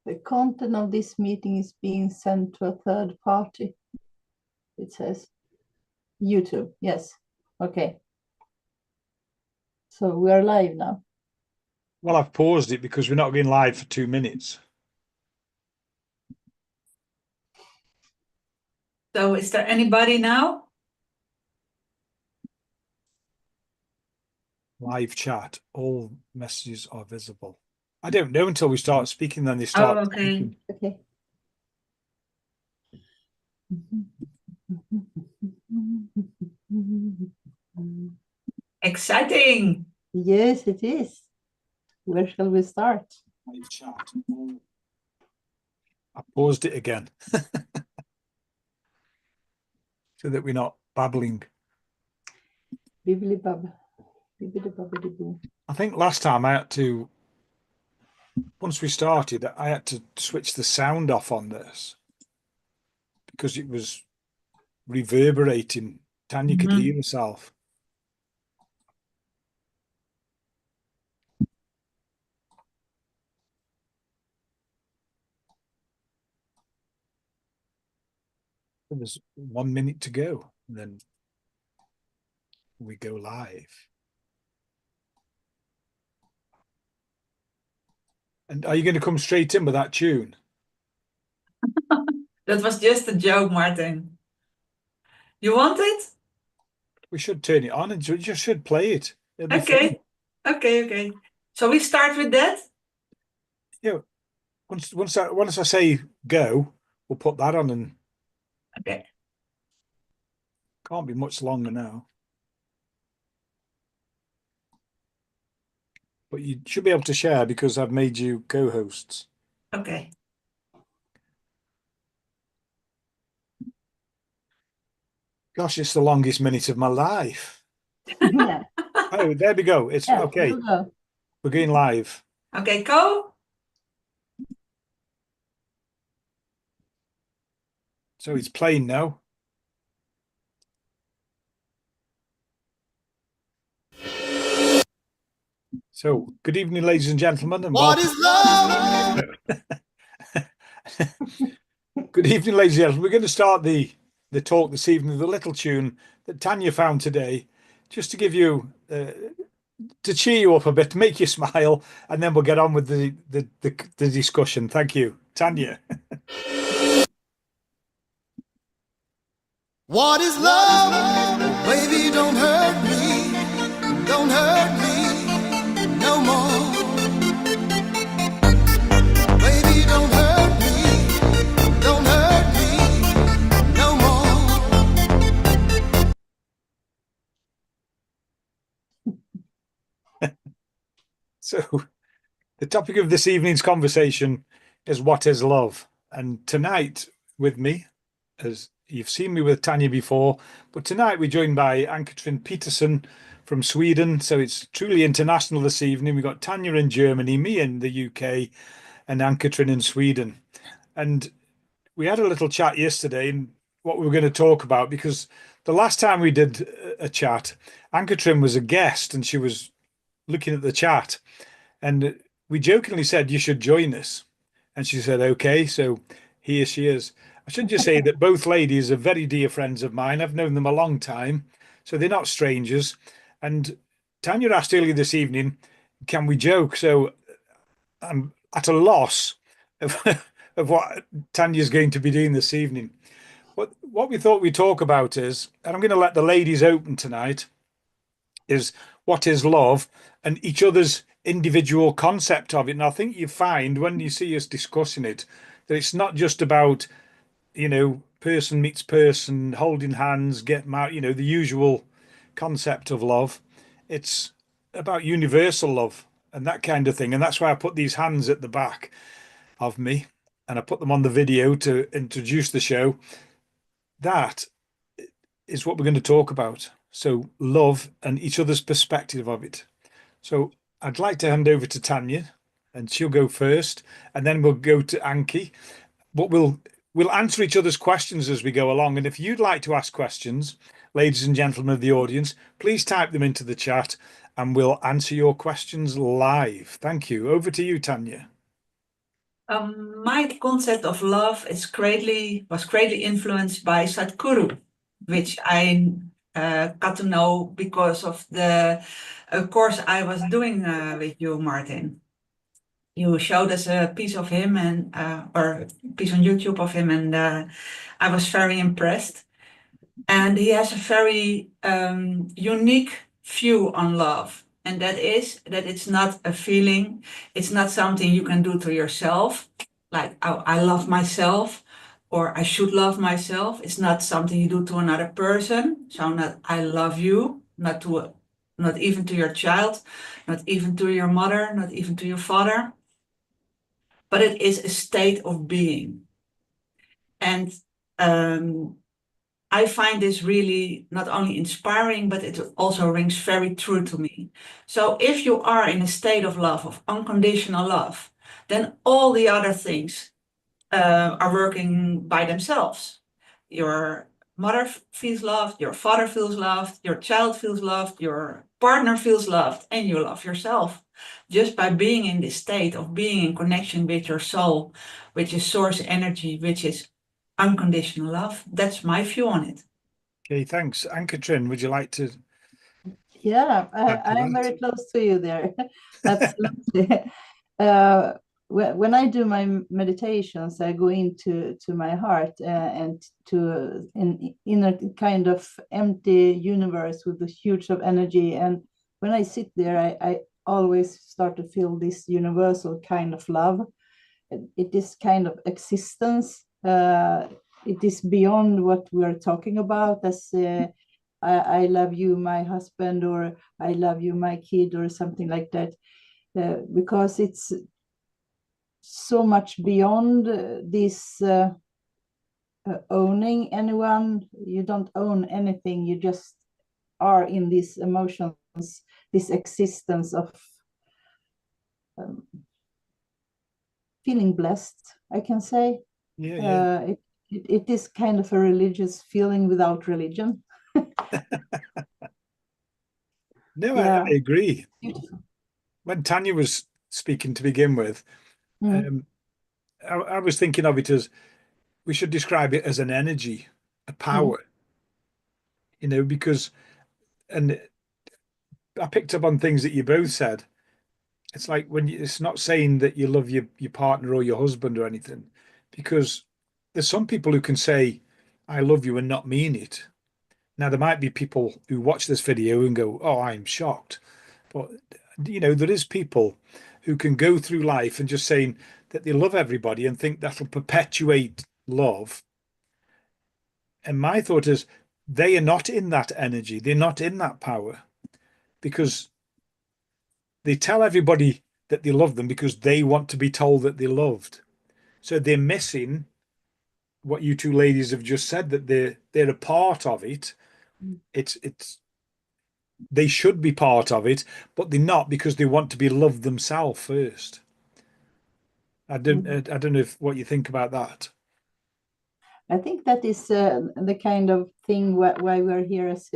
The content of this meeting is being sent to a third party. It says YouTube. Yes. Okay. So we are live now. Well, I've paused it because we're not going live for 2 minutes. So is there anybody now? Live chat. All messages are visible. I don't know until we start speaking, then they start. Oh, okay. Speaking. Okay. Exciting. Yes, it is. Where shall we start? Live chat. I paused it again. So that we're not babbling. Bibbly bub. Bibbidi bobbidi boo. I think last time I had to, once we started, I had to switch the sound off on this because it was reverberating. Tanya could hear herself. There's 1 minute to go, and then we go live. And are you going to come straight in with that tune? That was just a joke, Martin. You want it? We should turn it on and we just should play it. It'll be Okay. fun. Okay. So we start with that? Yeah. Once I say go, we'll put that on, and Okay. can't be much longer now. But you should be able to share because I've made you co-hosts. Okay. Gosh, it's the longest minute of my life. Yeah. Oh, there we go. It's Yeah, okay. go. We're going live. Okay, go. So it's playing now. So, good evening, ladies and gentlemen. And what is love? Good evening, ladies and gentlemen. We're going to start the talk this evening with a little tune that Tanya found today, just to give you, to cheer you up a bit, to make you smile, and then we'll get on with the discussion. Thank you, Tanya. What is love? Oh, baby, don't hurt me. Don't hurt me no more. Baby, don't hurt me. Don't hurt me no more. So, the topic of this evening's conversation is what is love? And tonight with me, as you've seen me with Tanya before, but tonight we're joined by Ann-Katrin Peterson from Sweden. So it's truly international this evening. We've got Tanya in Germany, me in the UK, and Ann-Katrin in Sweden. And we had a little chat yesterday and what we were going to talk about, because the last time we did a chat, Ann-Katrin was a guest and she was looking at the chat. And we jokingly said, you should join us. And she said, okay. So here she is. I should just say that both ladies are very dear friends of mine. I've known them a long time, so they're not strangers. And Tanya asked earlier this evening, can we joke? So I'm at a loss of what Tanya's going to be doing this evening. What we thought we'd talk about is, and I'm going to let the ladies open tonight, is what is love and each other's individual concept of it. And I think you find when you see us discussing it, that it's not just about, person meets person, holding hands, get married, the usual concept of love. It's about universal love and that kind of thing. And that's why I put these hands at the back of me and I put them on the video to introduce the show. That is what we're going to talk about. So love and each other's perspective of it. So I'd like to hand over to Tanya and she'll go first, and then we'll go to Anki. But we'll answer each other's questions as we go along. And if you'd like to ask questions, ladies and gentlemen of the audience, please type them into the chat and we'll answer your questions live. Thank you. Over to you, Tanya. My concept of love was greatly influenced by Sadhguru, which I got to know because of the course I was doing with you, Martin. You showed us a piece of him or a piece on YouTube of him, and I was very impressed. And he has a very unique view on love. And that is that it's not a feeling, it's not something you can do to yourself, like, oh, I love myself or I should love myself. It's not something you do to another person. So not I love you, not even to your child, not even to your mother, not even to your father. But it is a state of being. And I find this really not only inspiring, but it also rings very true to me. So if you are in a state of love, of unconditional love, then all the other things are working by themselves. Your mother feels loved, your father feels loved, your child feels loved, your partner feels loved, and you love yourself. Just by being in this state of being in connection with your soul, which is source energy, which is unconditional love. That's my view on it. Okay, thanks. Ann-Katrin, would you like to Yeah, add to I'm that? very close to you there. Absolutely. When I do my meditations, I go into my heart and to in a kind of empty universe with a huge of energy. And when I sit there, I always start to feel this universal kind of love. It is kind of existence. It is beyond what we are talking about as I love you, my husband, or I love you, my kid, or something like that, because it's so much beyond this owning anyone. You don't own anything. You just are in these emotions, this existence of feeling blessed, I can say. Yeah. It is kind of a religious feeling without religion. No, Yeah. I agree. Beautiful. When Tanya was speaking to begin with, I was thinking of it as we should describe it as an energy, a power, because, and I picked up on things that you both said. It's like it's not saying that you love your partner or your husband or anything, because there's some people who can say, I love you and not mean it. Now, there might be people who watch this video and go, oh, I'm shocked. But, there is people who can go through life and just saying that they love everybody and think that'll perpetuate love. And my thought is they are not in that energy. They're not in that power because they tell everybody that they love them because they want to be told that they're loved. So they're missing what you two ladies have just said, that they're a part of it. It's they should be part of it, but they're not because they want to be loved themselves first. I don't know what you think about that. I think that is the kind of thing why we're here as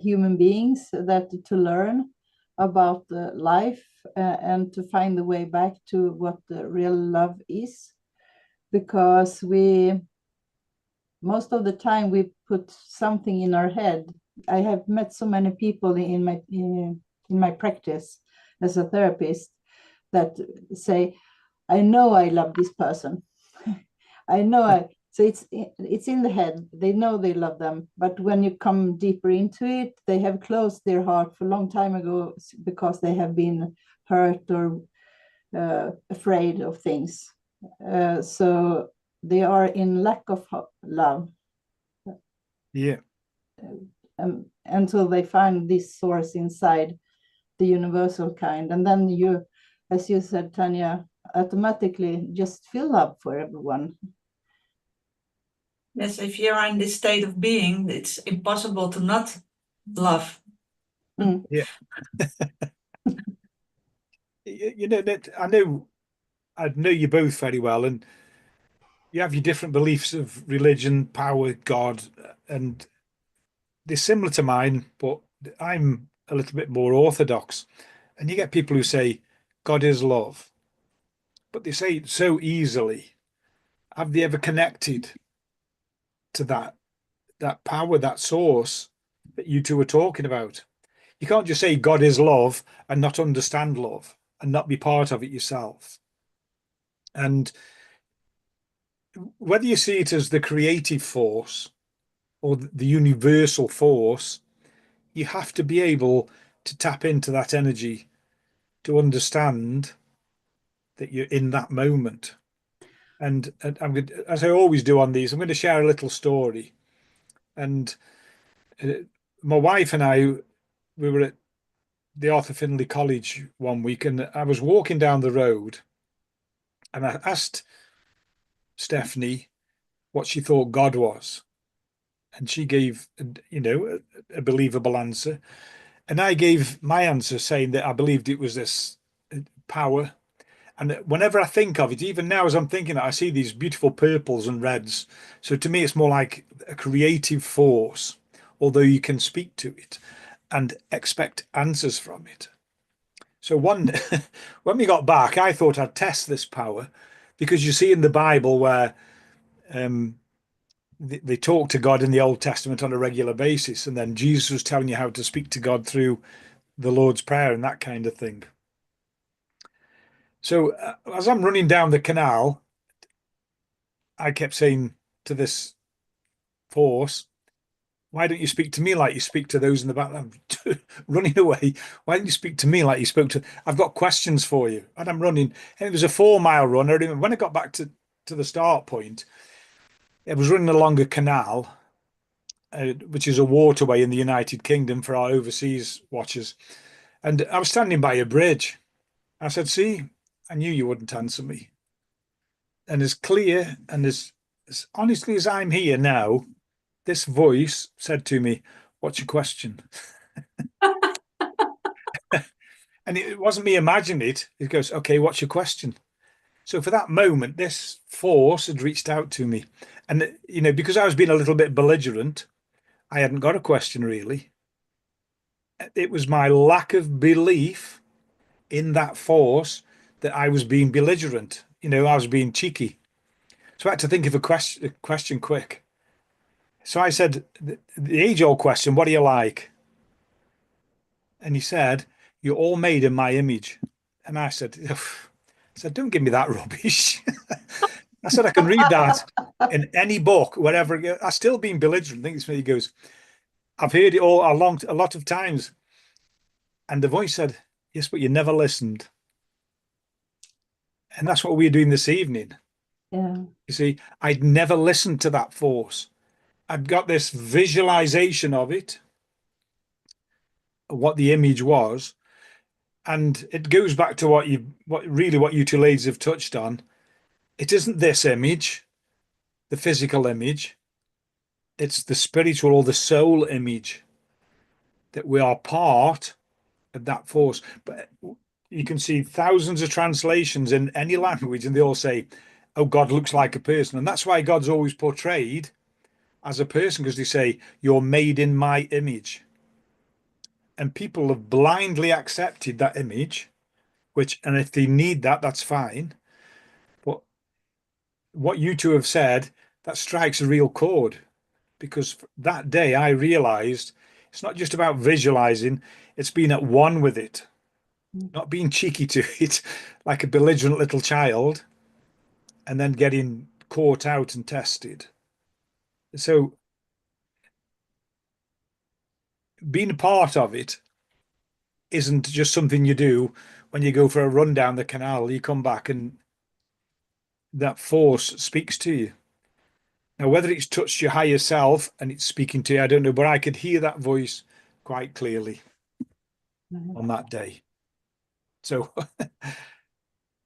human beings, that to learn about life and to find the way back to what the real love is, because most of the time we put something in our head. I have met so many people in my practice as a therapist that say, I know I love this person. I know so it's in the head. They know they love them, but when you come deeper into it, they have closed their heart for a long time ago because they have been hurt or afraid of things. So they are in lack of love. Yeah. Until they find this source inside, the universal kind, and then you, as you said, Tanya, automatically just feel love for everyone. Yes, if you're in this state of being, it's impossible to not love. Yeah. That I know you both very well, and you have your different beliefs of religion, power, God, and they're similar to mine, but I'm a little bit more orthodox. And you get people who say God is love, but they say it so easily. Have they ever connected to that power, that source that you two are talking about? You can't just say God is love and not understand love and not be part of it yourself. And whether you see it as the creative force or the universal force, you have to be able to tap into that energy to understand that you're in that moment. And I'm going to, as I always do on these, I'm going to share a little story. And my wife and I, we were at the Arthur Findlay College one week, and I was walking down the road, and I asked Stephanie what she thought God was, and she gave, a believable answer, and I gave my answer saying that I believed it was this power. And whenever I think of it, even now as I'm thinking, I see these beautiful purples and reds. So to me, it's more like a creative force, although you can speak to it and expect answers from it. So when we got back, I thought I'd test this power, because you see in the Bible where they talk to God in the Old Testament on a regular basis, and then Jesus was telling you how to speak to God through the Lord's Prayer and that kind of thing. So as I'm running down the canal, I kept saying to this force, why don't you speak to me like you speak to those in the back? I'm running away. Why don't you speak to me like you spoke to? I've got questions for you. And I'm running. And it was a 4-mile run. I remember when I got back to the start point, it was running along a canal, which is a waterway in the United Kingdom for our overseas watchers. And I was standing by a bridge. I said, see, I knew you wouldn't answer me. And as clear and as honestly as I'm here now, this voice said to me, what's your question? And it wasn't me imagining it. It goes, okay, what's your question? So for that moment, this force had reached out to me. And, because I was being a little bit belligerent, I hadn't got a question really. It was my lack of belief in that force that I was being belligerent. I was being cheeky. So I had to think of a question quick. So I said, the age-old question, what do you like? And he said, you're all made in my image. And I said, don't give me that rubbish. I said, I can read that in any book, whatever. I still being belligerent. I think it's me. He goes, I've heard it all a lot of times. And the voice said, yes, but you never listened. And that's what we're doing this evening. Yeah. You see, I'd never listened to that force. I'd got this visualization of it, what the image was. And it goes back to what you two ladies have touched on. It isn't this image, the physical image. It's the spiritual or the soul image, that we are part of that force. But you can see thousands of translations in any language, and they all say, oh, God looks like a person. And that's why God's always portrayed as a person, because they say, you're made in my image. And people have blindly accepted that image, and if they need that, that's fine. But what you two have said, that strikes a real chord, because that day I realized it's not just about visualizing, it's being at one with it, not being cheeky to it like a belligerent little child and then getting caught out and tested. So being a part of it isn't just something you do when you go for a run down the canal. You come back and that force speaks to you. Now, whether it's touched your higher self and it's speaking to you, I don't know, but I could hear that voice quite clearly on that day. So,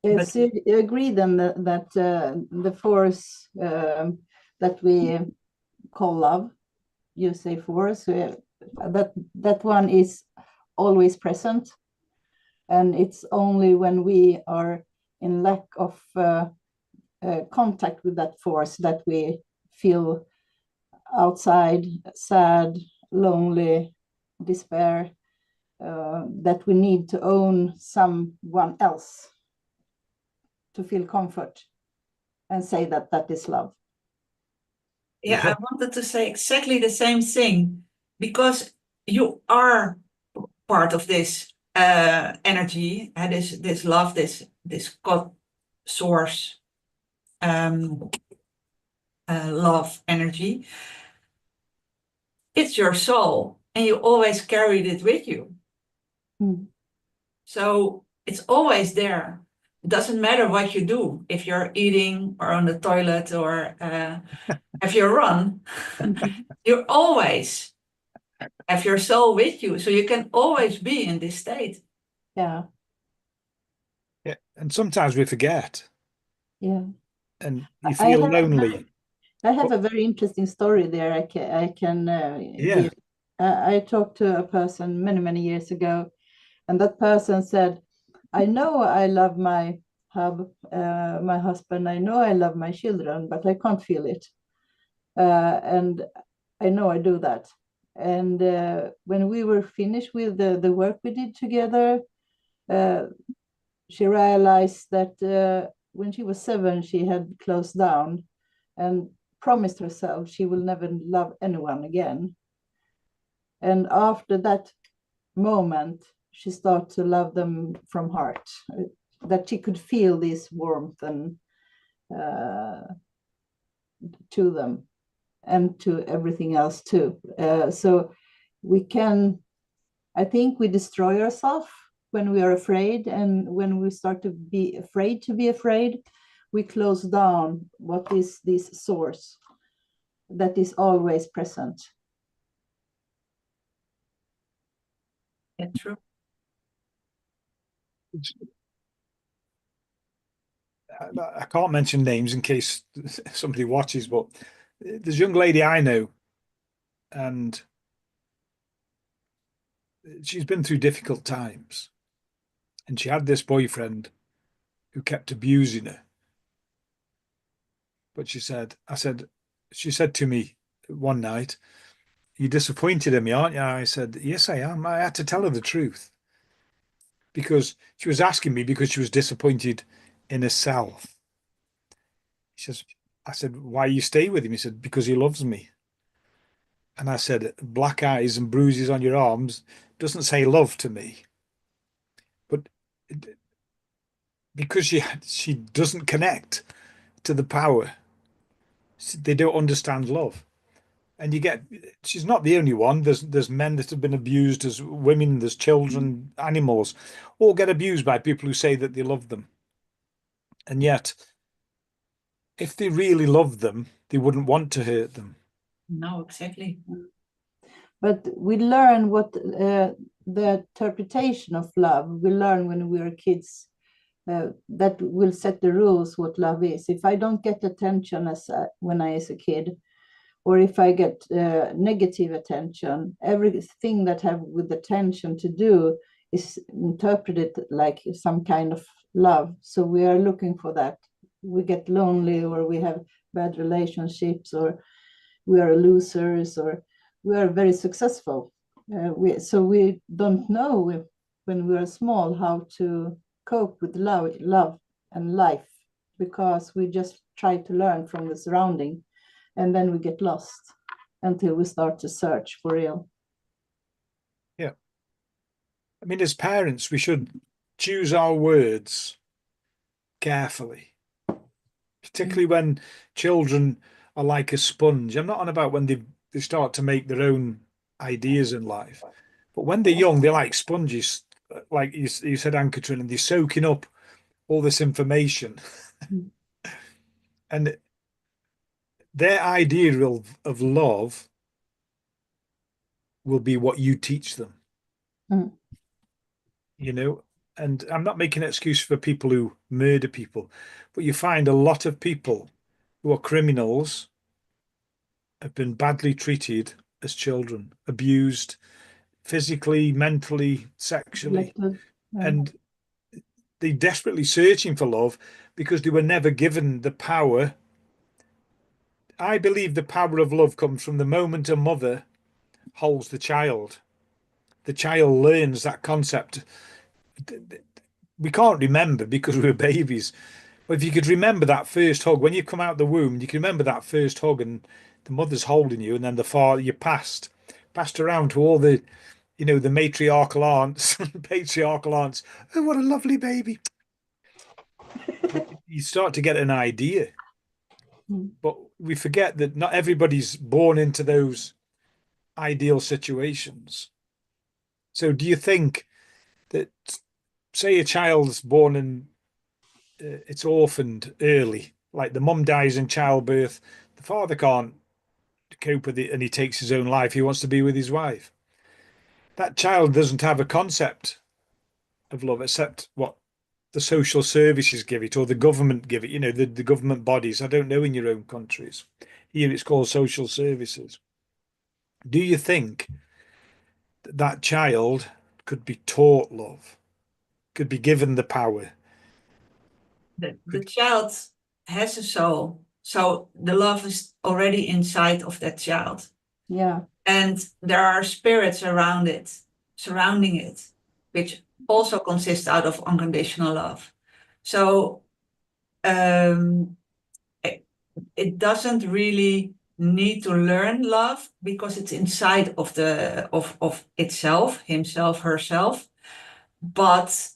Yes, you agree then that the force that we call love, you say force, that one is always present, and it's only when we are in lack of contact with that force that we feel outside, sad, lonely, despair, that we need to own someone else to feel comfort and say that that is love. Yeah, I wanted to say exactly the same thing, because you are part of this energy and this love, this God source love energy. It's your soul, and you always carried it with you. Mm. So it's always there. It doesn't matter what you do, if you're eating or on the toilet or if you run, you always have your soul with you. So you can always be in this state. Yeah, Yeah. And sometimes we forget yeah. and you I feel have- lonely. I have a very interesting story there. I can Yeah. give. I talked to a person many, many years ago, and that person said, "I know I love my my husband. I know I love my children, but I can't feel it. And I know I do that." And when we were finished with the work we did together, she realized that when she was 7, she had closed down and promised herself she will never love anyone again. And after that moment, she started to love them from heart, that she could feel this warmth and to them and to everything else too. So we can, I think we destroy ourselves when we are afraid, and when we start to be afraid, we close down what is this source that is always present. Yeah, true. I can't mention names in case somebody watches, but there's a young lady I know, and she's been through difficult times. And she had this boyfriend who kept abusing her. But she said to me one night, "You're disappointed in me, aren't you?" I said, "Yes, I am." I had to tell her the truth because she was asking me because she was disappointed in herself. I said, "Why you stay with him?" He said, "Because he loves me." And I said, "Black eyes and bruises on your arms doesn't say love to me." But because she doesn't connect to the power, they don't understand love. And she's not the only one. There's men that have been abused, there's women, there's children, animals, all get abused by people who say that they love them. And yet, if they really loved them, they wouldn't want to hurt them. No, exactly. But we learn what the interpretation of love, we learn when we are kids, that will set the rules what love is. If I don't get attention when I was a kid, or if I get negative attention, everything that have with attention to do is interpreted like some kind of love. So we are looking for that. We get lonely, or we have bad relationships, or we are losers, or we are very successful. So we don't know when we are small how to cope with love and life, because we just try to learn from the surrounding, and then we get lost until we start to search for real. Yeah. I mean, as parents, we should choose our words carefully, particularly when children are like a sponge. I'm not on about when they start to make their own ideas in life, but when they're young, they're like sponges, like you said, Ann-Katrin, and they're soaking up all this information. Mm. And their idea of love will be what you teach them. Mm. You know, and I'm not making an excuse for people who murder people, but you find a lot of people who are criminals have been badly treated as children, abused physically, mentally, sexually, and they're desperately searching for love because they were never given the power. I believe the power of love comes from the moment a mother holds the child. The child learns that concept. We can't remember because we were babies, But if you could remember that first hug, when you come out the womb, you can remember that first hug and the mother's holding you, and then the father, you passed around to all the, you know, the matriarchal aunts, patriarchal aunts. Oh, what a lovely baby. You start to get an idea. But we forget that not everybody's born into those ideal situations. So do you think that, say a child's born and it's orphaned early, like the mum dies in childbirth, the father can't cope with it and he takes his own life, he wants to be with his wife. That child doesn't have a concept of love except what the social services give it or the government give it, you know, the government bodies. I don't know in your own countries. Here it's called social services. Do you think that that child could be taught love, could be given the power? The child has a soul, so the love is already inside of that child. Yeah. And there are spirits around it, surrounding it, which also consist out of unconditional love. So it doesn't really need to learn love because it's inside of the of itself, himself, herself. But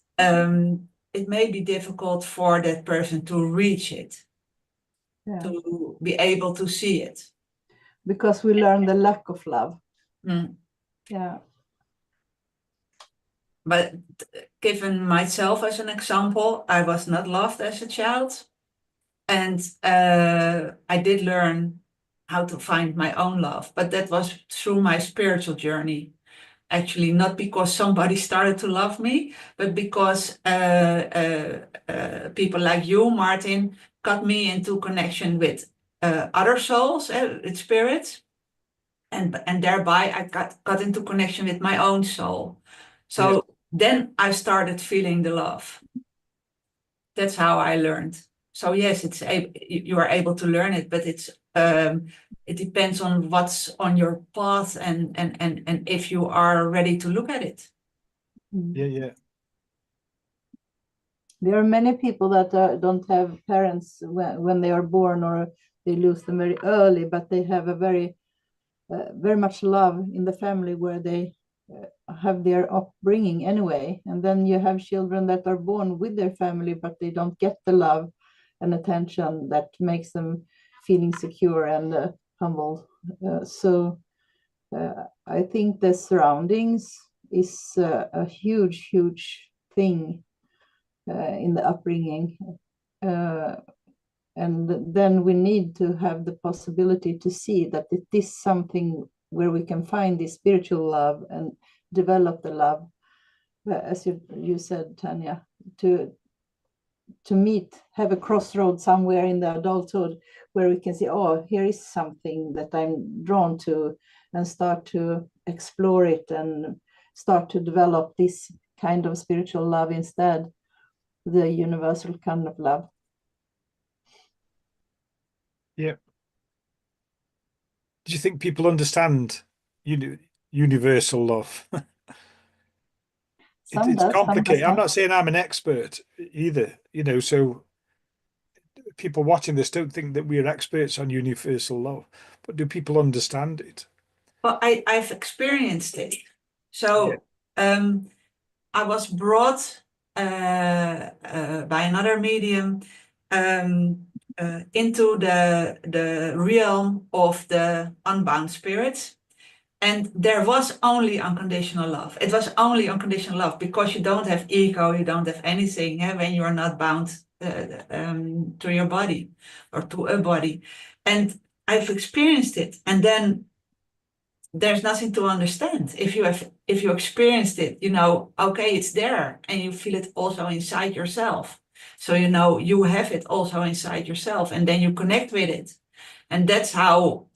it may be difficult for that person to reach it, Yeah. to be able to see it. Because we learn the lack of love. Mm. Yeah. But given myself as an example, I was not loved as a child. And I did learn how to find my own love. But that was through my spiritual journey. Actually, not because somebody started to love me, but because people like you, Martin, got me into connection with other souls, with spirits. And thereby I got into connection with my own soul. So then I started feeling the love. That's how I learned. So yes, you are able to learn it, but it depends on what's on your path and if you are ready to look at it. Yeah. There are many people that don't have parents when they are born, or they lose them very early, but they have a very much love in the family where they have their upbringing anyway. And then you have children that are born with their family, but they don't get the love and attention that makes them feeling secure and humble. So I think the surroundings is a huge thing in the upbringing. And then we need to have the possibility to see that it is something where we can find the spiritual love and develop the love, as you said, Tanya, to have a crossroad somewhere in the adulthood where we can see, oh, here is something that I'm drawn to, and start to explore it and start to develop this kind of spiritual love instead, the universal kind of love. Yeah. Do you think people understand universal love? It's complicated. I'm not saying I'm an expert either, you know, so people watching this don't think that we're experts on universal love, but do people understand it? Well, I've experienced it. So I was brought by another medium into the realm of the unbound spirits. And there was only unconditional love. It was only unconditional love because you don't have ego, you don't have anything when you are not bound to your body or to a body. And I've experienced it. And then there's nothing to understand. If you experienced it, you know, okay, it's there, and you feel it also inside yourself. So you know you have it also inside yourself, and then you connect with it, and that's how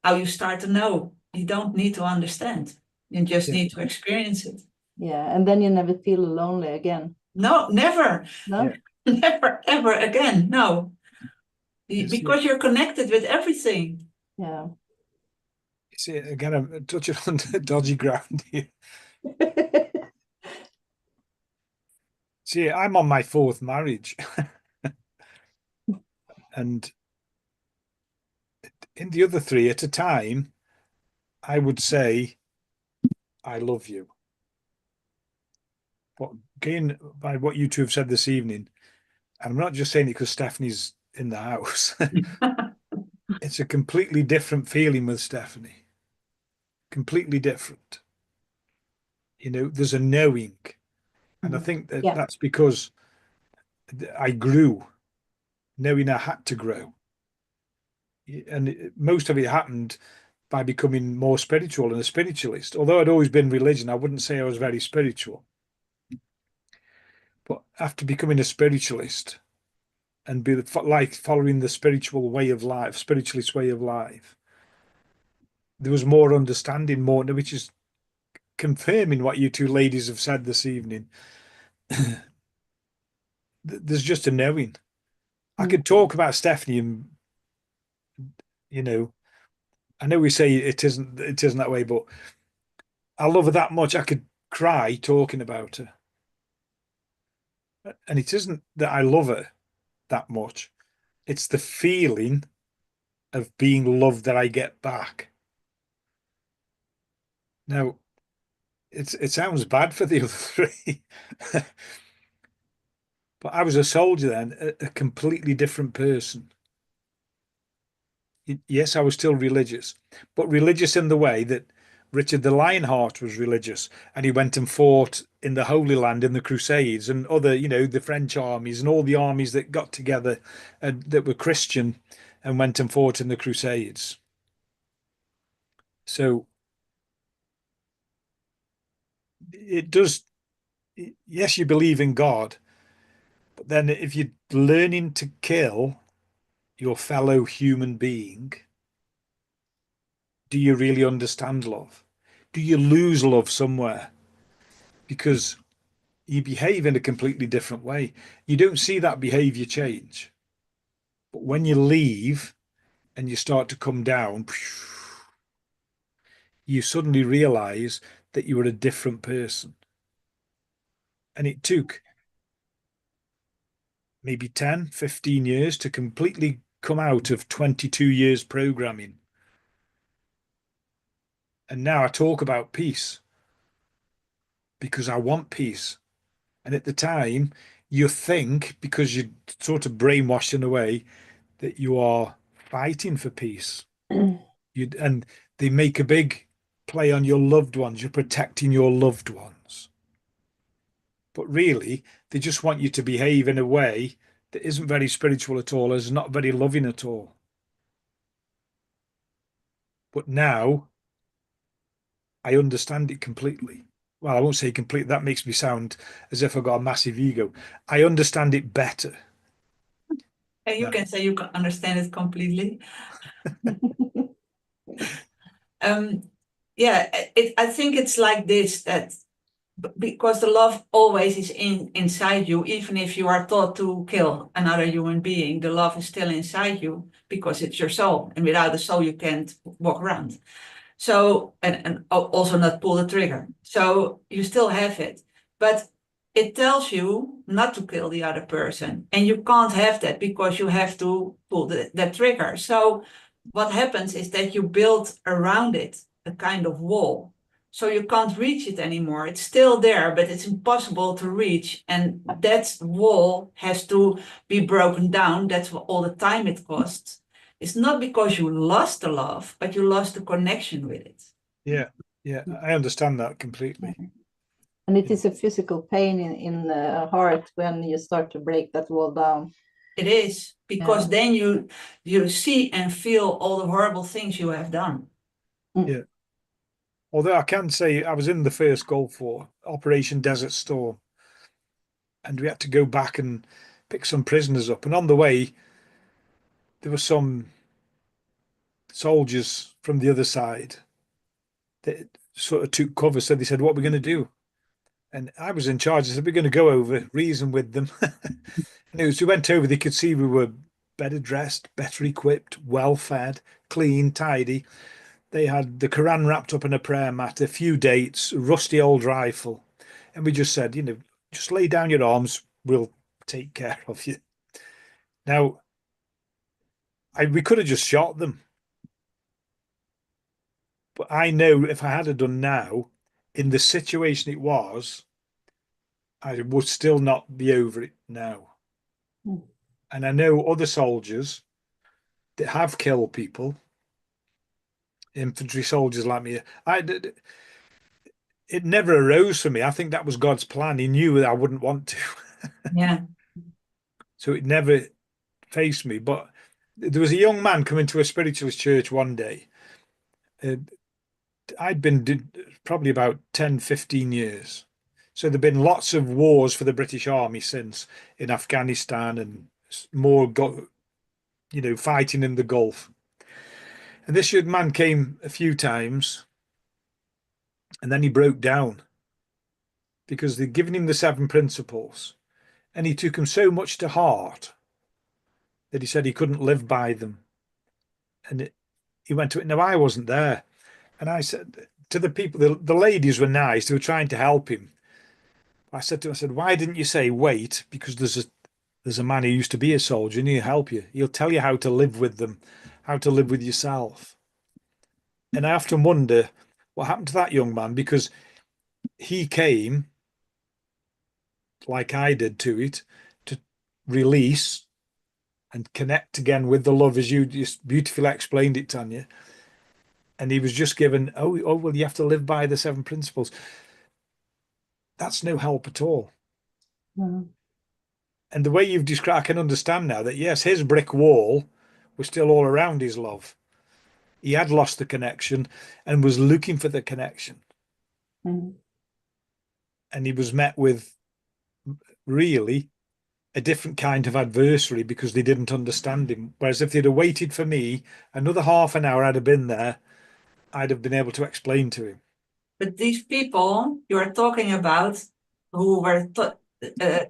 you start to know. You don't need to understand; you just need to experience it. Yeah, and then you never feel lonely again. No, never. No, Never ever again. No, because you're connected with everything. Yeah. See, again, I'm touching on dodgy ground here. See, I'm on my fourth marriage. And in the other three, at a time, I would say, I love you. But again, by what you two have said this evening, and I'm not just saying it because Stephanie's in the house, it's a completely different feeling with Stephanie. Completely different. There's a knowing. And I think that that's because I grew, knowing I had to grow. And most of it happened by becoming more spiritual and a spiritualist. Although I'd always been religion, I wouldn't say I was very spiritual. But after becoming a spiritualist and be like following the spiritual way of life, spiritualist way of life, there was more understanding, more, which is confirming what you two ladies have said this evening. There's just a knowing. I could talk about Stephanie and, I know we say it isn't that way, but I love her that much. I could cry talking about her. And it isn't that I love her that much. It's the feeling of being loved that I get back. Now, it sounds bad for the other three. But I was a soldier then, a completely different person. Yes, I was still religious, but religious in the way that Richard the Lionheart was religious, and he went and fought in the Holy Land in the Crusades and other, the French armies and all the armies that got together and that were Christian and went and fought in the Crusades. So it does, yes, you believe in God, but then if you're learning to kill your fellow human being, do you really understand love? Do you lose love somewhere? Because you behave in a completely different way. You don't see that behavior change. But when you leave and you start to come down, you suddenly realize that you were a different person. And it took maybe 10, 15 years to completely come out of 22 years programming. And now I talk about peace because I want peace. And at the time, you think, because you're sort of brainwashed in a way, that you are fighting for peace. And they make a big play on your loved ones. You're protecting your loved ones. But really, they just want you to behave in a way that isn't very spiritual at all, is not very loving at all. But now, I understand it completely. Well, I won't say complete. That makes me sound as if I've got a massive ego. I understand it better. And you can say you can understand it completely. I think it's like this, that because the love always is inside you, even if you are taught to kill another human being, the love is still inside you because it's your soul. And without the soul, you can't walk around. So, and also not pull the trigger. So you still have it, but it tells you not to kill the other person. And you can't have that because you have to pull that trigger. So what happens is that you build around it a kind of wall. So you can't reach it anymore. It's still there, but it's impossible to reach. And that wall has to be broken down. That's all the time it costs. It's not because you lost the love, but you lost the connection with it. Yeah, I understand that completely. And it is a physical pain in the heart when you start to break that wall down. It is, because then you see and feel all the horrible things you have done. Yeah. Although I can say I was in the first Gulf War, Operation Desert Storm, and we had to go back and pick some prisoners up. And on the way, there were some soldiers from the other side that sort of took cover. So they said, what are we going to do? And I was in charge. I said, we're going to go over, reason with them. And as we went over, they could see we were better dressed, better equipped, well fed, clean, tidy. They had the Quran wrapped up in a prayer mat, a few dates, a rusty old rifle. And we just said, just lay down your arms. We'll take care of you. Now, we could have just shot them. But I know if I had have done now, in the situation it was, I would still not be over it now. Mm. And I know other soldiers that have killed people, infantry soldiers like me. It never arose for me. I think that was God's plan. He knew that I wouldn't want to. Yeah. So it never faced me. But there was a young man coming to a spiritualist church one day. I'd been probably about 10, 15 years. So there've been lots of wars for the British Army since, in Afghanistan, and more, fighting in the Gulf. And this young man came a few times, and then he broke down because they'd given him the 7 principles, and he took them so much to heart that he said he couldn't live by them. And he went to it. Now, I wasn't there. And I said to the people, the ladies were nice. They were trying to help him. I said to him, why didn't you say wait? Because there's a man who used to be a soldier and he'll help you. He'll tell you how to live with them, how to live with yourself. And I often wonder what happened to that young man, because he came, like I did, to it, to release and connect again with the love, as you just beautifully explained it, Tanya. And he was just given, well, you have to live by the 7 principles. That's no help at all. Mm. And the way you've described, I can understand now that, yes, his brick wall was still all around his love. He had lost the connection and was looking for the connection. Mm. And he was met with really a different kind of adversary because they didn't understand him. Whereas if they'd have waited for me, another half an hour I'd have been there, I'd have been able to explain to him. But these people you are talking about, who were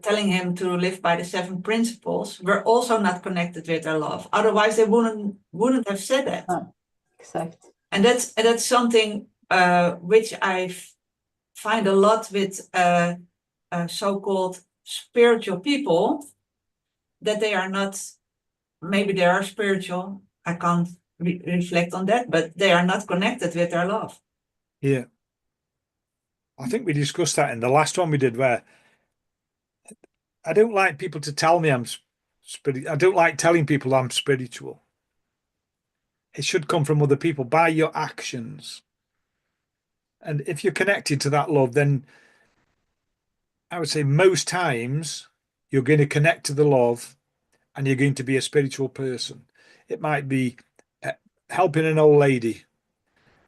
telling him to live by the 7 principles, were also not connected with their love. Otherwise, they wouldn't have said that. Exact. And that's something which I find a lot with so-called spiritual people, that they are not. Maybe they are spiritual. I can't reflect on that, but they are not connected with their love. Yeah. I think we discussed that in the last one we did, where I don't like people to tell me I'm spiritual. I don't like telling people I'm spiritual. It should come from other people by your actions. And if you're connected to that love, then I would say most times you're going to connect to the love and you're going to be a spiritual person. It might be helping an old lady.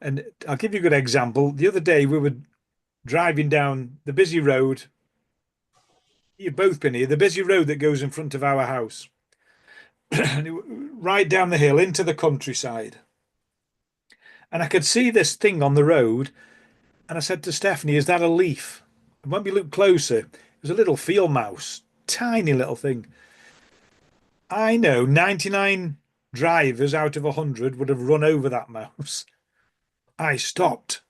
And I'll give you a good example. The other day we were driving down the busy road. You've both been here, the busy road that goes in front of our house. Right down the hill into the countryside. And I could see this thing on the road. And I said to Stephanie, is that a leaf? And when we looked closer, it was a little field mouse, tiny little thing. I know 99 drivers out of 100 would have run over that mouse. I stopped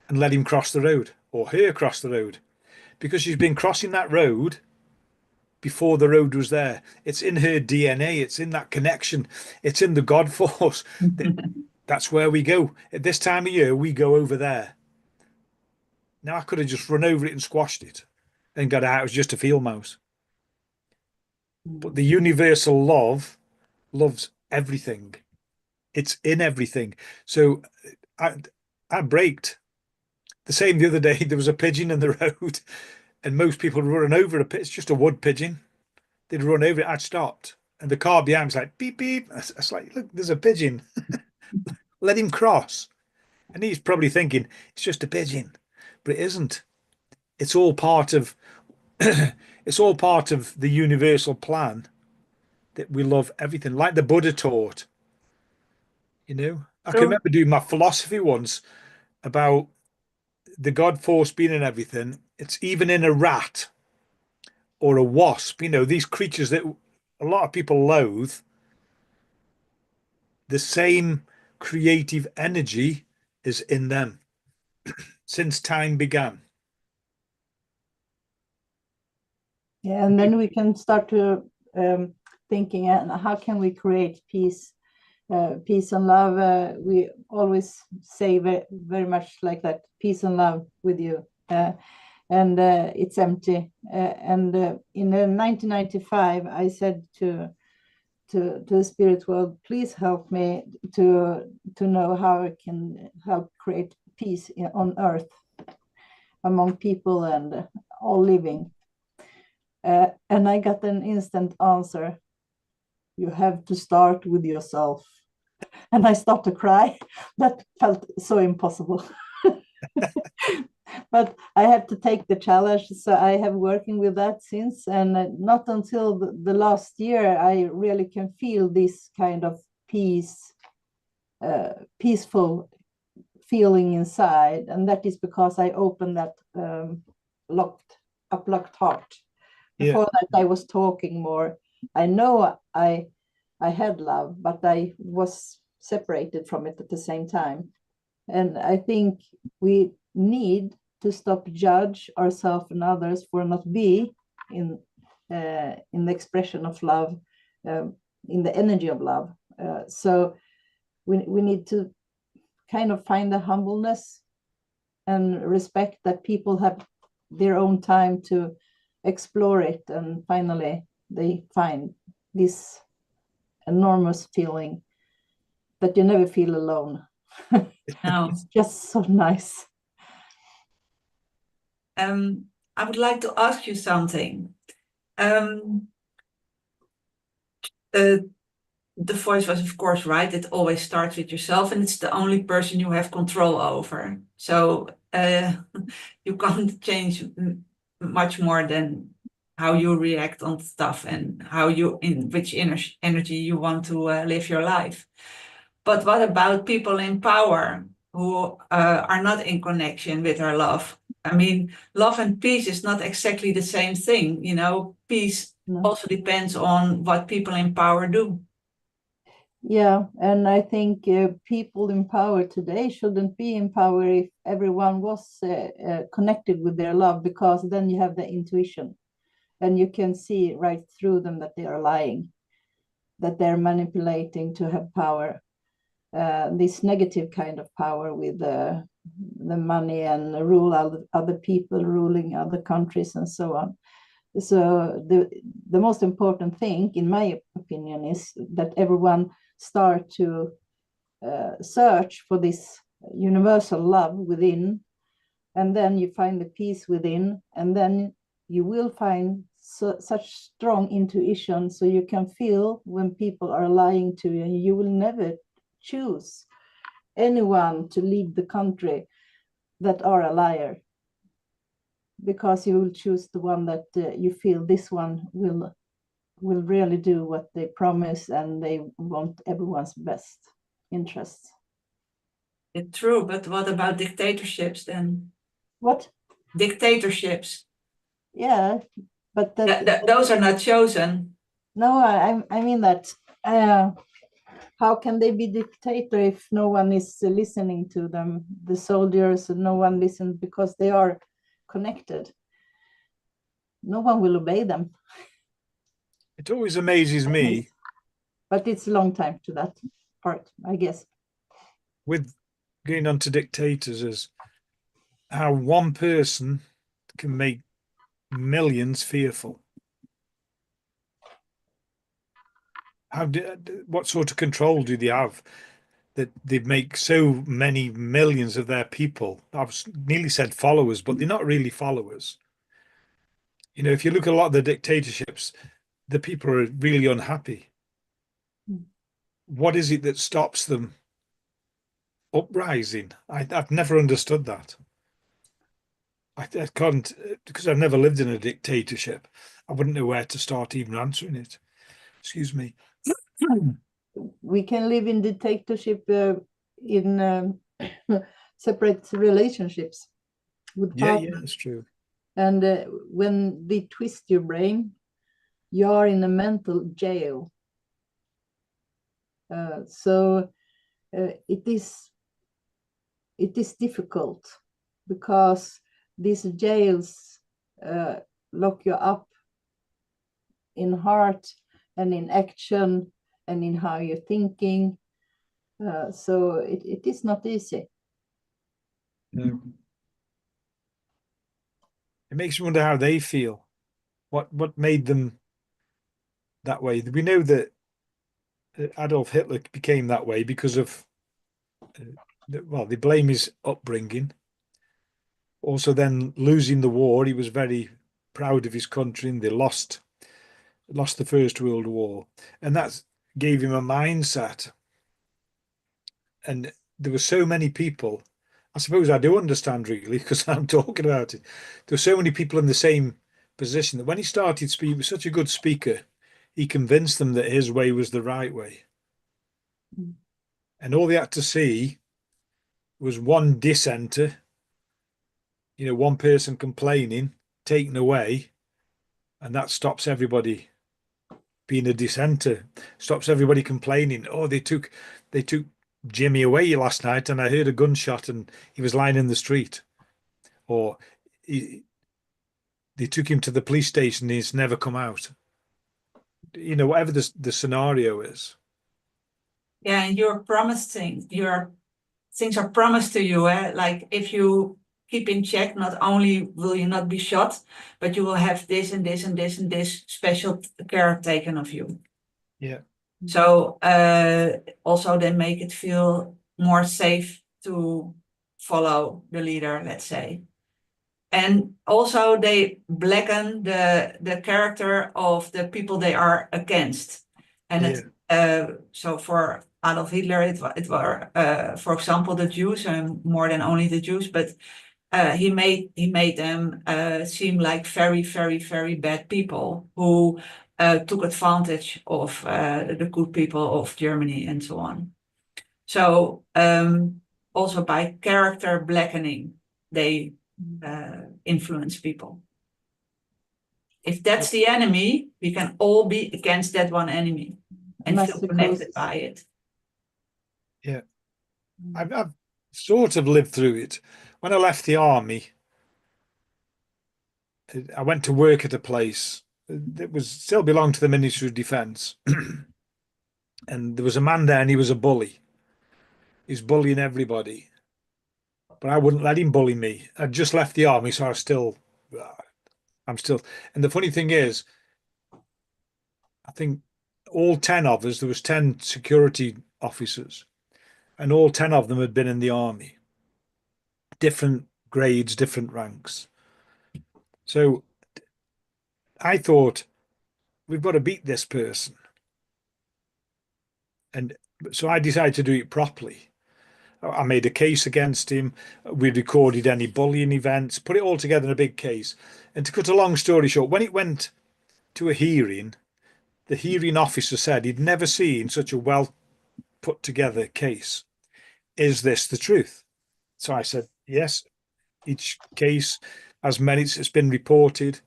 and let him cross the road, or her cross the road, because she's been crossing that road before the road was there. It's in her DNA. It's in that connection. It's in the God force. That's where we go. At this time of year, we go over there. Now, I could have just run over it and squashed it and got out. It was just a field mouse. But the universal love loves everything. It's in everything. So I braked. The same the other day, there was a pigeon in the road and most people would run over it's just a wood pigeon. They'd run over it. I'd stopped. And the car behind was like, beep, beep. I was like, look, there's a pigeon. Let him cross. And he's probably thinking, it's just a pigeon. But it isn't. It's all part of it's all part of the universal plan that we love everything, like the Buddha taught. I can remember doing my philosophy once about the God force being in everything. It's even in a rat or a wasp, these creatures that a lot of people loathe. The same creative energy is in them since time began. Yeah, and then we can start to thinking, and how can we create peace peace and love. We always say very, very much like that, peace and love with you. And it's empty. And in 1995, I said to the spirit world, please help me to know how I can help create peace on earth among people and all living. And I got an instant answer. You have to start with yourself. And I started to cry. That felt so impossible. But I have to take the challenge. So I have working with that since, and not until the last year I really can feel this kind of peace, peaceful feeling inside, and that is because I opened that locked heart. Before that, I was talking more. I know I had love, but I was separated from it at the same time. And I think we need to stop judge ourselves and others for not be in the expression of love, in the energy of love. So we need to kind of find the humbleness and respect that people have their own time to explore it, and finally they find this enormous feeling that you never feel alone. No. It's just so nice. I would like to ask you something. The voice was, of course, right. It always starts with yourself, and it's the only person you have control over. So you can't change much more than how you react on stuff and how you, in which energy you want to live your life. But what about people in power who are not in connection with our love? I mean, love and peace is not exactly the same thing. You know, peace also depends on what people in power do. Yeah, and I think people in power today shouldn't be in power if everyone was connected with their love, because then you have the intuition and you can see right through them that they are lying, that they're manipulating to have power, this negative kind of power with the money and rule other people, ruling other countries and so on. So the most important thing, in my opinion, is that everyone start to search for this universal love within, and then you find the peace within, and then you will find such strong intuition, so you can feel when people are lying to you. You will never choose anyone to lead the country that are a liar, because you will choose the one that you feel this one will really do what they promise, and they want everyone's best interests. It's true, but what about dictatorships then? What? Dictatorships. Yeah, but those are not chosen. No, I mean that. How can they be dictator if no one is listening to them? The soldiers, no one listens because they are connected. No one will obey them. It always amazes me. But it's a long time to that part, I guess. With going on to dictators, is how one person can make millions fearful. What sort of control do they have that they make so many millions of their people? I've nearly said followers, but they're not really followers. You know, if you look at a lot of the dictatorships, the people are really unhappy. What is it that stops them uprising? I've never understood that. I can't, because I've never lived in a dictatorship. I wouldn't know where to start even answering it. Excuse me. We can live in dictatorship in separate relationships with partners. Yeah, that's true. And when they twist your brain, you are in a mental jail. So it is difficult, because these jails lock you up in heart and in action and in how you're thinking. So it is not easy. No. It makes me wonder how they feel. What made them that way? We know that Adolf Hitler became that way because of, well, they blame his upbringing. Also, then losing the war, he was very proud of his country, and they lost the First World War, and that gave him a mindset. And there were so many people. I suppose I do understand really because I'm talking about it. There were so many people in the same position that when he started speaking, he was such a good speaker. He convinced them that his way was the right way. And all they had to see was one dissenter, one person complaining, taken away, and that stops everybody being a dissenter, stops everybody complaining. Oh, they took Jimmy away last night and I heard a gunshot and he was lying in the street. Or they took him to the police station and he's never come out. Whatever the scenario is. Yeah, and you're promised things are promised to you. Like if you keep in check, not only will you not be shot, but you will have this and this and this and this special care taken of you. Yeah. So also they make it feel more safe to follow the leader, let's say. And also they blacken the character of the people they are against. And so for Adolf Hitler, it were for example the Jews, and more than only the Jews, but he made them seem like very, very, very bad people who took advantage of the good people of Germany and so on. So also by character blackening, they influence people. If that's the enemy, we can all be against that one enemy and feel connected by it. Yeah, I've sort of lived through it. When I left the army, I went to work at a place that still belonged to the Ministry of Defence. And there was a man there and he was a bully. He's bullying everybody. But I wouldn't let him bully me. I'd just left the army, so I'm still. And the funny thing is, I think all 10 of us, there was 10 security officers, and all 10 of them had been in the army. Different grades, different ranks. So I thought, we've got to beat this person. And so I decided to do it properly. I made a case against him. We recorded any bullying events, put it all together in a big case. And to cut a long story short, when it went to a hearing, the hearing officer said he'd never seen such a well put together case. Is this the truth? So I said, yes, each case has merits, it's been reported.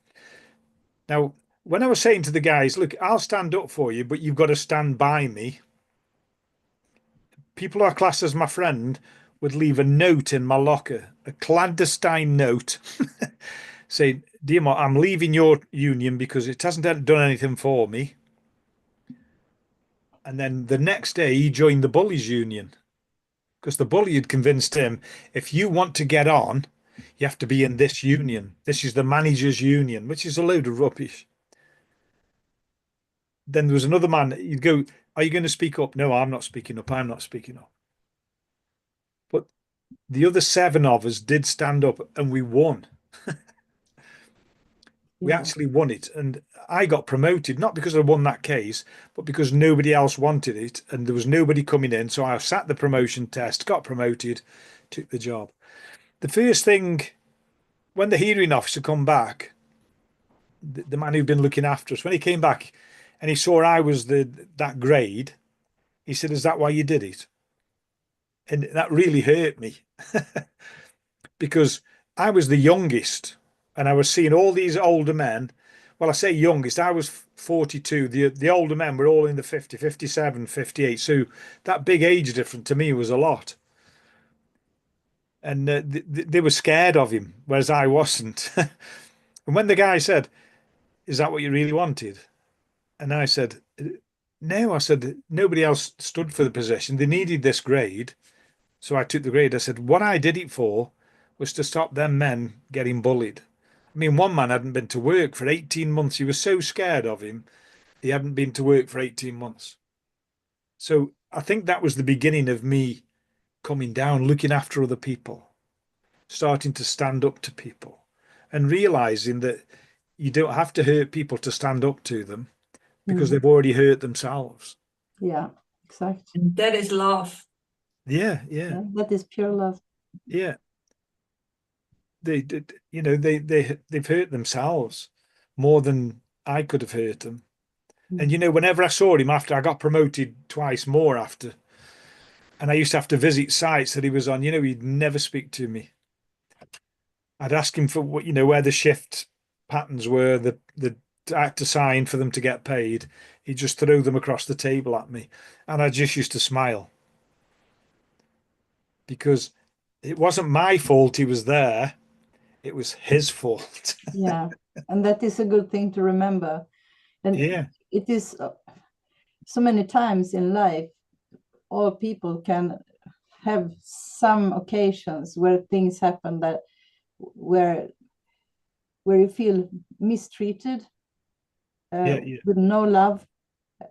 Now, when I was saying to the guys, look, I'll stand up for you, but you've got to stand by me. People who are classed as my friend would leave a note in my locker, a clandestine note, saying, dear Mark, I'm leaving your union because it hasn't done anything for me. And then the next day he joined the bullies union because the bully had convinced him, if you want to get on, you have to be in this union. This is the managers' union, which is a load of rubbish. Then there was another man, you'd go, are you going to speak up? No, I'm not speaking up. I'm not speaking up. But the other 7 of us did stand up and we won. We actually won it. And I got promoted, not because I won that case, but because nobody else wanted it. And there was nobody coming in. So I sat the promotion test, got promoted, took the job. The first thing, when the hearing officer come back, the man who'd been looking after us, when he came back and he saw I was that grade, he said, is that why you did it? And that really hurt me because I was the youngest and I was seeing all these older men. Well, I say youngest, I was 42. The older men were all in the 50, 57, 58. So that big age difference to me was a lot. And they were scared of him, whereas I wasn't. And when the guy said, is that what you really wanted? And I said, no, I said, nobody else stood for the position. They needed this grade. So I took the grade. I said, what I did it for was to stop them men getting bullied. I mean, one man hadn't been to work for 18 months. He was so scared of him, he hadn't been to work for 18 months. So I think that was the beginning of me coming down, looking after other people, starting to stand up to people, and realizing that you don't have to hurt people to stand up to them because Mm. they've already hurt themselves. Yeah, exactly. And that is love. Yeah, Yeah, that is pure love. yeah. They did, you know, they've hurt themselves more than I could have hurt them. And you know, whenever I saw him after I got promoted twice more after, and I used to have to visit sites that he was on, you know, he'd never speak to me. I'd ask him for what, you know, where the shift patterns were, the I had to sign for them to get paid. He'd just throw them across the table at me, and I just used to smile because it wasn't my fault he was there. It was his fault. Yeah, and that is a good thing to remember. And Yeah, it is so many times in life, all people can have some occasions where things happen that where you feel mistreated, yeah. with no love,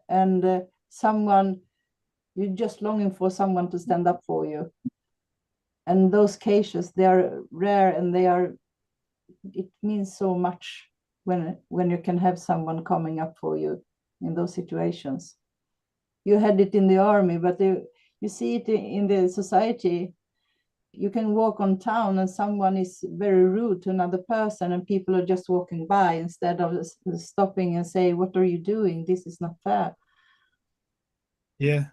and someone, you're just longing for someone to stand up for you. And those cases, they are rare, and it means so much when you can have someone coming up for you in those situations. You had it in the army, but you see it in the society. You can walk on town and someone is very rude to another person, and people are just walking by instead of stopping and say, what are you doing? This is not fair. Yeah,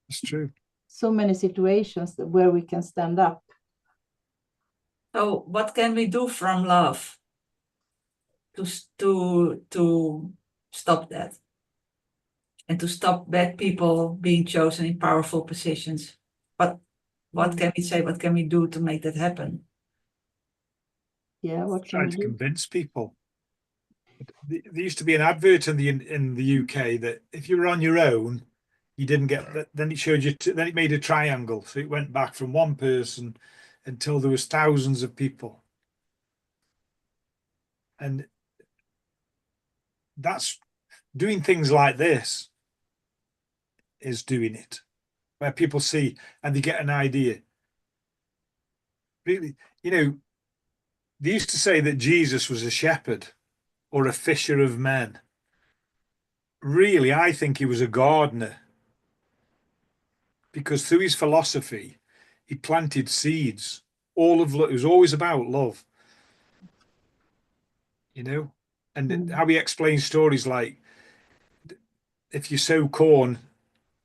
it's true. So many situations where we can stand up. So what can we do from love to stop that? And to stop bad people being chosen in powerful positions? What can we say? What can we do to make that happen? Yeah, what can Trying we to do? convince people. There used to be an advert in the UK that if you were on your own, you didn't get that. Then it showed you. Then it made a triangle, so it went back from one person until there was thousands of people, and that's doing things like this is doing it, where people see and they get an idea. Really, you know, they used to say that Jesus was a shepherd or a fisher of men. Really, I think he was a gardener because through his philosophy, he planted seeds. All of it was always about love, you know, and how he explains stories like if you sow corn,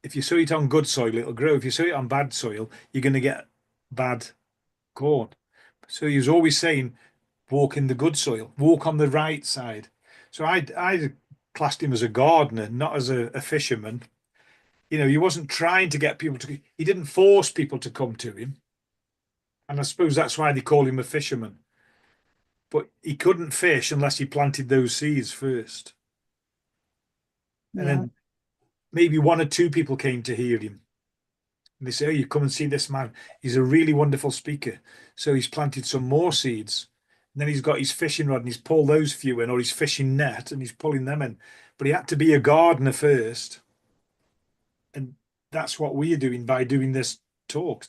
if you sow it on good soil, it'll grow. If you sow it on bad soil, you're going to get bad corn. So he was always saying, walk in the good soil, walk on the right side. So I classed him as a gardener, not as a fisherman. You know, he wasn't trying to get people to, he didn't force people to come to him. And I suppose that's why they call him a fisherman. But he couldn't fish unless he planted those seeds first. And Yeah. then maybe one or two people came to hear him. And they say, oh, you come and see this man. He's a really wonderful speaker. So he's planted some more seeds. And then he's got his fishing rod and he's pulled those few in, or his fishing net and he's pulling them in. But he had to be a gardener first. And that's what we're doing by doing these talks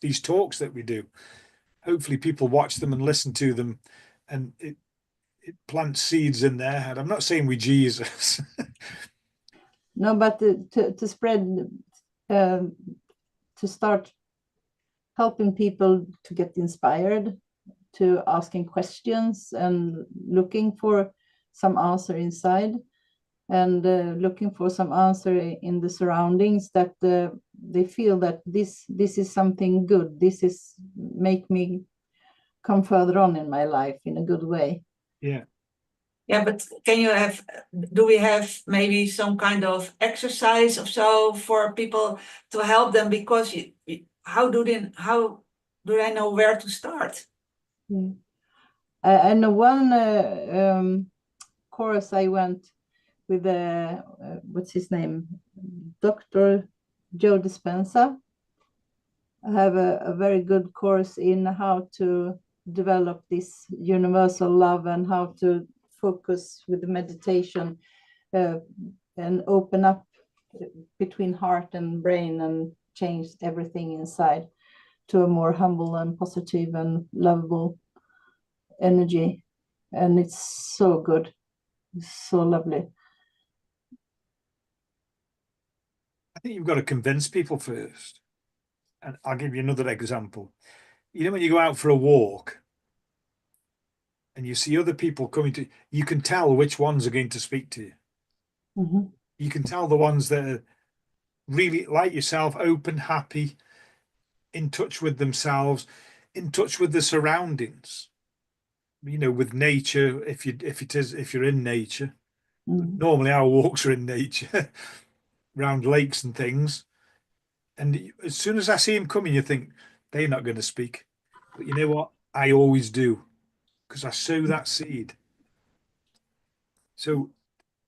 that we do. Hopefully people watch them and listen to them, and it plants seeds in their head. I'm not saying we Jesus. No, but to spread, to start helping people to get inspired, to asking questions and looking for some answer inside, and looking for some answer in the surroundings, that they feel that this is something good. This is make me come further on in my life in a good way. Yeah. Yeah, but do we have maybe some kind of exercise or so for people to help them? Because how do they know where to start? Yeah. I know one course I went with what's his name, Dr. Joe Dispenza. I have a very good course in how to develop this universal love and how to focus with the meditation and open up between heart and brain and change everything inside to a more humble and positive and lovable energy. And it's so good. It's so lovely. I think you've got to convince people first. And I'll give you another example. You know, when you go out for a walk and you see other people coming to you, can tell which ones are going to speak to you. Mm-hmm. You can tell the ones that are really like yourself, open, happy, in touch with themselves, in touch with the surroundings. You know, with nature, if you're in nature. Mm-hmm. Normally our walks are in nature, around lakes and things. And as soon as I see them coming, you think they're not going to speak. But you know what? I always do, because I sow that seed. So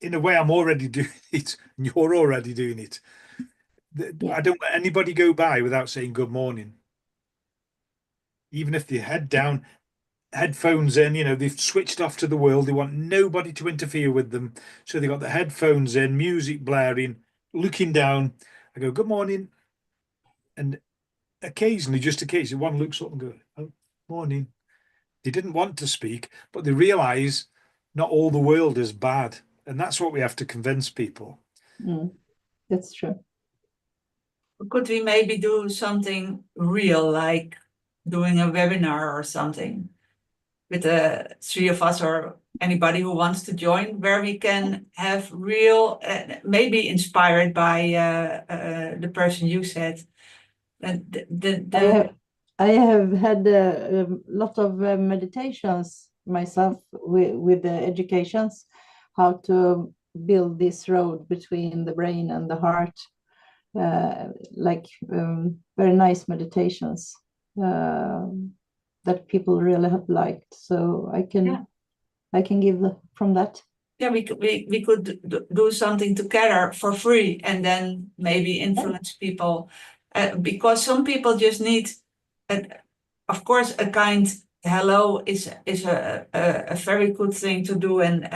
in a way, I'm already doing it, and you're already doing it. Yeah. I don't let anybody go by without saying good morning. Even if they're head down, headphones in, you know, they've switched off to the world. They want nobody to interfere with them. So they got the headphones in, music blaring, looking down. I go, good morning. And occasionally, just occasionally, one looks up and goes, oh, morning. They didn't want to speak, but they realize not all the world is bad. And that's what we have to convince people. That's true. Could we maybe do something real, like doing a webinar or something with the three of us or anybody who wants to join, where we can have real, maybe inspired by the person you said. I have had a lot of meditations myself with the educations, how to build this road between the brain and the heart, like very nice meditations that people really have liked. So I can give from that. Yeah, we could do something together for free and then maybe influence people, because some people just need, of course, a kind hello is a very good thing to do and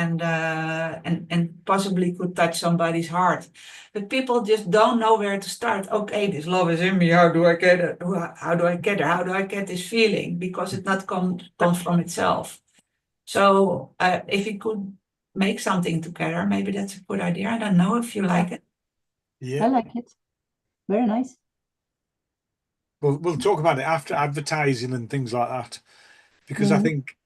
possibly could touch somebody's heart, but people just don't know where to start. Okay, this love is in me. How do I get it? How do I get it? How do I get this feeling? Because it not comes from itself. So if we could make something together, maybe that's a good idea. I don't know if you like it. Yeah. I like it. Very nice. We'll talk about it after advertising and things like that, because I think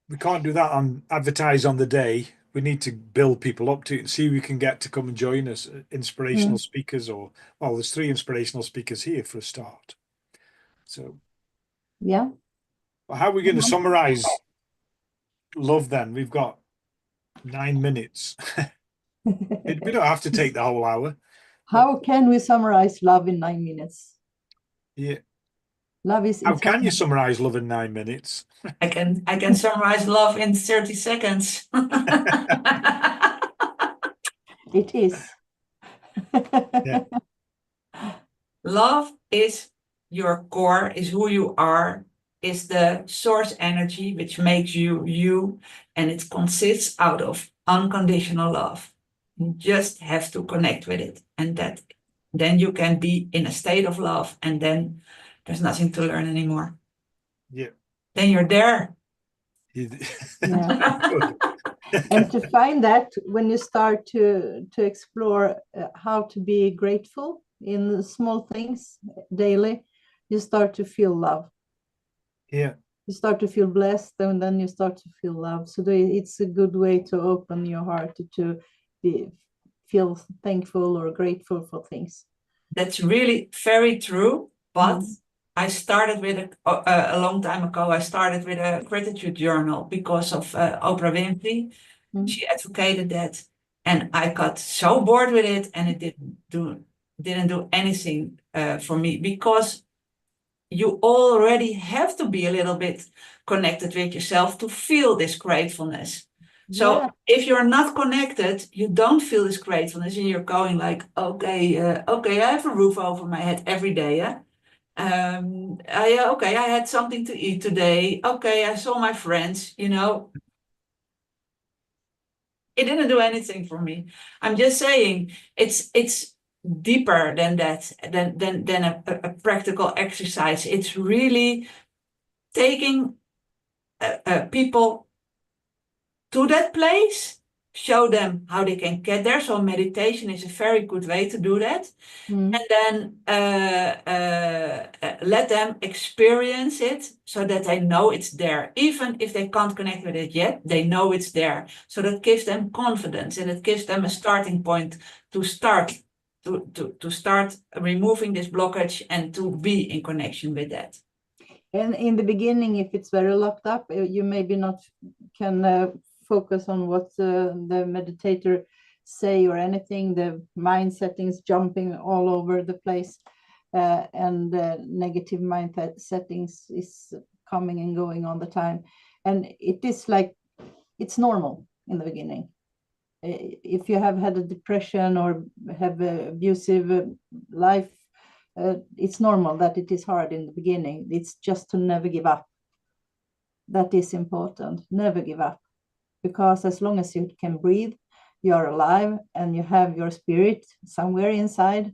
we can't do that on advertise on the day. We need to build people up to it and see who we can get to come and join us. Inspirational speakers, or well, there's 3 inspirational speakers here for a start. So yeah. Well, how are we going to summarize love then? We've got 9 minutes. We don't have to take the whole hour. How can we summarize love in 9 minutes? Yeah. Love is How can you summarize love in 9 minutes? I can summarize love in 30 seconds. It is. Yeah. Love is your core, is who you are, is the source energy which makes you you, and it consists out of unconditional love. You just have to connect with it, and then you can be in a state of love, and then there's nothing to learn anymore. Yeah. Then you're there. Yeah. And to find that, when you start to explore how to be grateful in the small things daily, you start to feel love. Yeah. You start to feel blessed, and then you start to feel love. So it's a good way to open your heart to feel thankful or grateful for things. That's really very true. But I started with a long time ago. I started with a gratitude journal because of Oprah Winfrey. She advocated that, and I got so bored with it, and it didn't do anything for me, because you already have to be a little bit connected with yourself to feel this gratefulness. So Yeah. if you're not connected, you don't feel this gratefulness, and you're going like, okay, I have a roof over my head every day. Yeah. Okay, I had something to eat today. Okay, I saw my friends. You know, it didn't do anything for me. I'm just saying it's deeper than that, than a practical exercise. It's really taking people to that place, show them how they can get there. So meditation is a very good way to do that. Mm. And then let them experience it so that they know it's there. Even if they can't connect with it yet, they know it's there. So that gives them confidence, and it gives them a starting point to start to start removing this blockage and to be in connection with that. And in the beginning, if it's very locked up, you maybe not can focus on what the meditator say or anything. The mind settings jumping all over the place, and negative mind settings is coming and going all the time. And it is like, it's normal in the beginning. If you have had a depression or have an abusive life, it's normal that it is hard in the beginning. It's just to never give up. That is important. Never give up. Because as long as you can breathe, you are alive, and you have your spirit somewhere inside.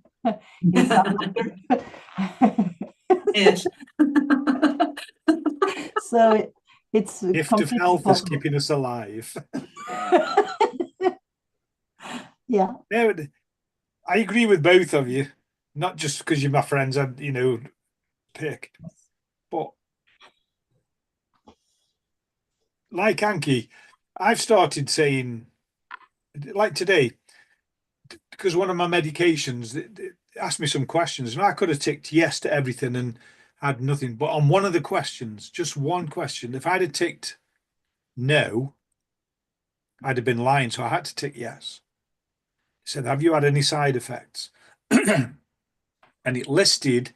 Yes. So it's Gift of completely health is possible. keeping us alive. Yeah. No, I agree with both of you, not just because you're my friends, and pick, but like Anki, I've started saying, like today, because one of my medications asked me some questions, and I could have ticked yes to everything and had nothing. But on one of the questions, just one question, if I'd have ticked no, I'd have been lying. So I had to tick yes. It said, have you had any side effects? And it listed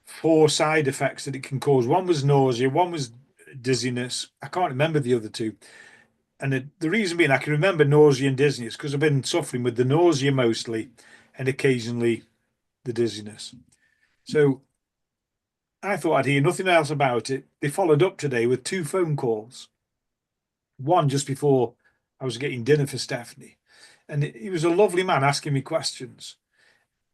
4 side effects that it can cause. One was nausea, one was dizziness. I can't remember the other 2. And the reason being, I can remember nausea and dizziness because I've been suffering with the nausea mostly, and occasionally the dizziness. So I thought I'd hear nothing else about it. They followed up today with 2 phone calls. One just before I was getting dinner for Stephanie. And he was a lovely man asking me questions.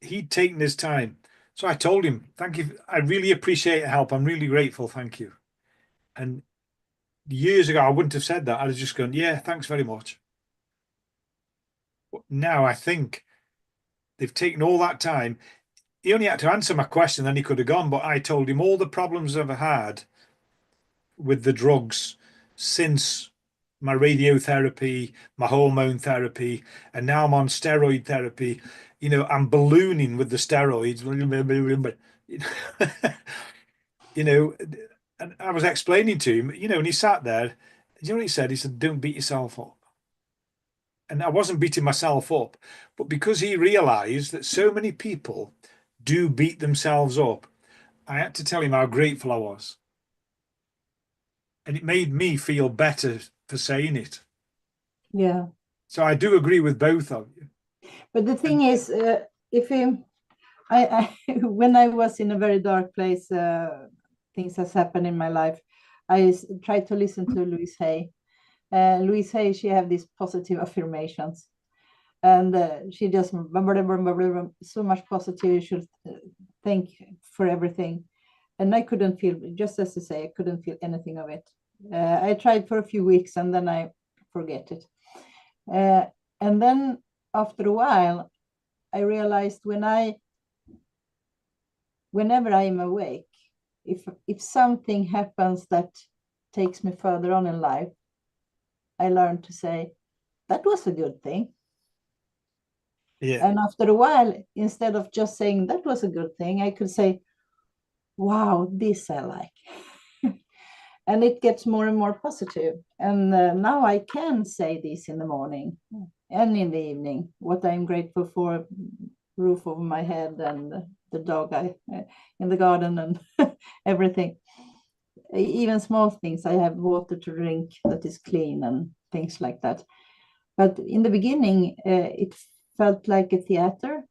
He'd taken his time. So I told him, thank you. I really appreciate your help. I'm really grateful. Thank you. And years ago, I wouldn't have said that. I'd have just gone, yeah, thanks very much. But now I think they've taken all that time. He only had to answer my question, then he could have gone. But I told him all the problems I've had with the drugs since my radiotherapy, my hormone therapy, and now I'm on steroid therapy. I'm ballooning with the steroids. And I was explaining to him, and he sat there. You know what he said? He said, don't beat yourself up. And I wasn't beating myself up, but because he realized that so many people do beat themselves up, I had to tell him how grateful I was. And it made me feel better for saying it. Yeah. So I do agree with both of you. But the thing is, when I was in a very dark place, things has happened in my life. I tried to listen to Louise Hay. Louise Hay, she have these positive affirmations, and she just so much positive. You should thank for everything, and I couldn't feel, just as to say, I couldn't feel anything of it. I tried for a few weeks, and then I forget it. And then after a while, I realized whenever I am awake, if something happens that takes me further on in life, I learned to say, that was a good thing. Yeah. And after a while, instead of just saying that was a good thing, I could say, wow, this I like. And it gets more and more positive. And now I can say this in the morning and in the evening, what I'm grateful for, roof over my head and the dog in the garden and everything. even small things. I have water to drink that is clean and things like that. But in the beginning, it felt like a theater.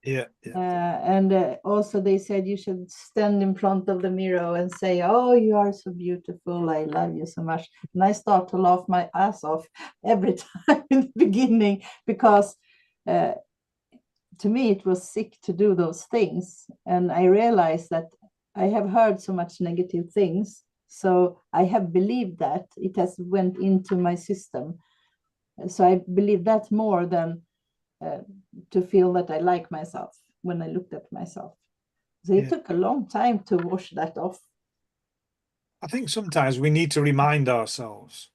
Yeah. And also they said you should stand in front of the mirror and say, "Oh, you are so beautiful. I love you so much." And I start to laugh my ass off every time in the beginning, because to me it was sick to do those things. And I realized that I have heard so much negative things. So I have believed that it has went into my system. So I believe that more than to feel that I like myself when I looked at myself. So it took a long time to wash that off. I think sometimes we need to remind ourselves,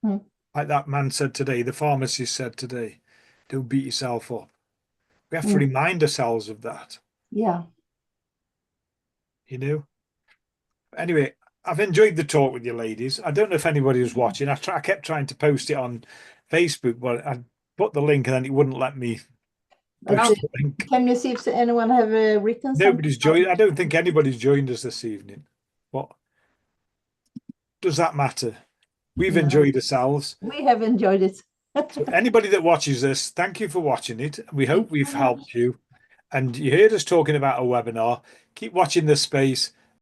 like that man said today, the pharmacist said today, don't beat yourself up. We have to remind ourselves of that. Yeah. You know? Anyway, I've enjoyed the talk with you ladies. I don't know if anybody was watching. I kept trying to post it on Facebook, but I put the link and then it wouldn't let me post the link. Can you see if anyone have written something? Nobody's joined. I don't think anybody's joined us this evening. What does that matter? We've enjoyed ourselves. We have enjoyed it. So anybody that watches this, thank you for watching it. We hope we've helped you. And you heard us talking about a webinar. Keep watching this space.